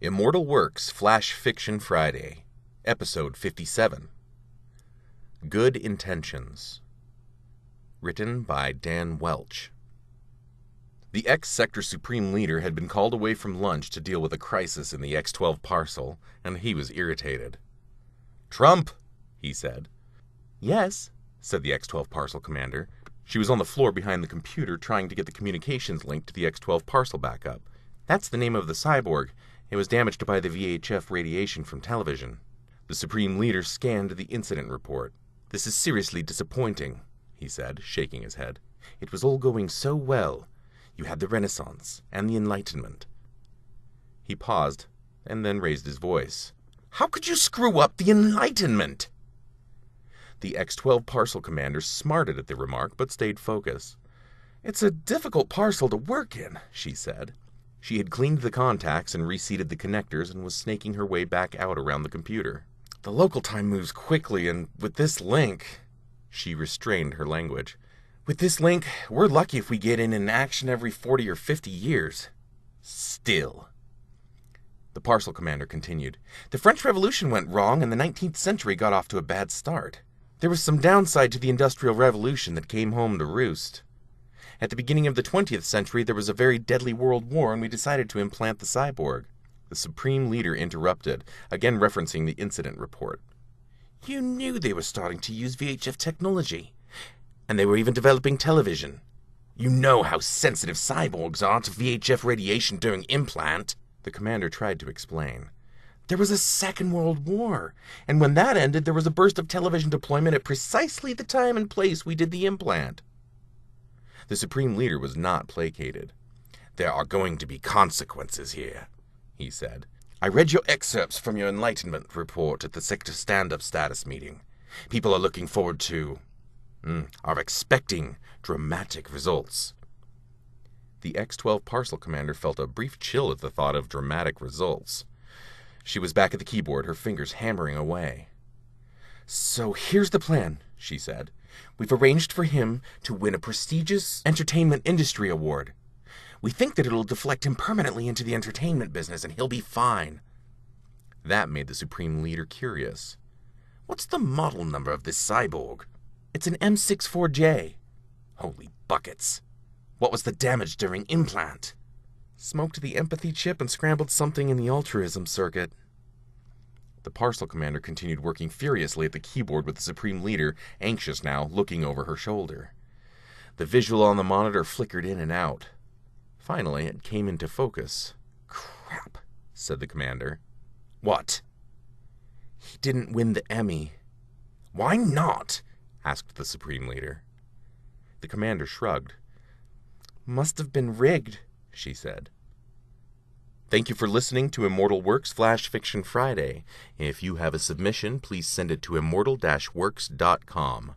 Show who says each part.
Speaker 1: Immortal Works Flash Fiction Friday, Episode 57. Good Intentions. Written by Dan Welch. The ex-Sector Supreme Leader had been called away from lunch to deal with a crisis in the X-12 parcel, and he was irritated. "Trump," he said. "Yes," said the X-12 parcel commander. She was on the floor behind the computer trying to get the communications link to the X-12 parcel back up. "That's the name of the cyborg. It was damaged by the VHF radiation from television." The Supreme Leader scanned the incident report. "This is seriously disappointing," he said, shaking his head. "It was all going so well. You had the Renaissance and the Enlightenment." He paused and then raised his voice. "How could you screw up the Enlightenment?" The X-12 parcel commander smarted at the remark but stayed focused. "It's a difficult parcel to work in," she said. She had cleaned the contacts and reseated the connectors and was snaking her way back out around the computer. "The local time moves quickly, and with this link..." She restrained her language. "With this link, we're lucky if we get in action every 40 or 50 years. Still." The parcel commander continued. "The French Revolution went wrong, and the 19th century got off to a bad start. There was some downside to the Industrial Revolution that came home to roost. At the beginning of the 20th century, there was a very deadly world war, and we decided to implant the cyborg." The Supreme Leader interrupted, again referencing the incident report. "You knew they were starting to use VHF technology, and they were even developing television. You know how sensitive cyborgs are to VHF radiation during implant." The commander tried to explain. "There was a Second World War, and when that ended, there was a burst of television deployment at precisely the time and place we did the implant." The Supreme Leader was not placated. "There are going to be consequences here," he said. "I read your excerpts from your Enlightenment report at the Sector Stand-Up Status meeting. People are looking forward to, are expecting dramatic results." The X-12 parcel commander felt a brief chill at the thought of dramatic results. She was back at the keyboard, her fingers hammering away. "So here's the plan," she said. "We've arranged for him to win a prestigious entertainment industry award. We think that it'll deflect him permanently into the entertainment business, and he'll be fine." That made the Supreme Leader curious. "What's the model number of this cyborg?" "It's an M64J. "Holy buckets. What was the damage during implant?" "Smoked the empathy chip and scrambled something in the altruism circuit." The parcel commander continued working furiously at the keyboard with the Supreme Leader, anxious now, looking over her shoulder. The visual on the monitor flickered in and out. Finally, it came into focus. "Crap," said the commander. "What?" "He didn't win the Emmy." "Why not?" asked the Supreme Leader. The commander shrugged. "Must have been rigged," she said. Thank you for listening to Immortal Works Flash Fiction Friday. If you have a submission, please send it to immortal-works.com.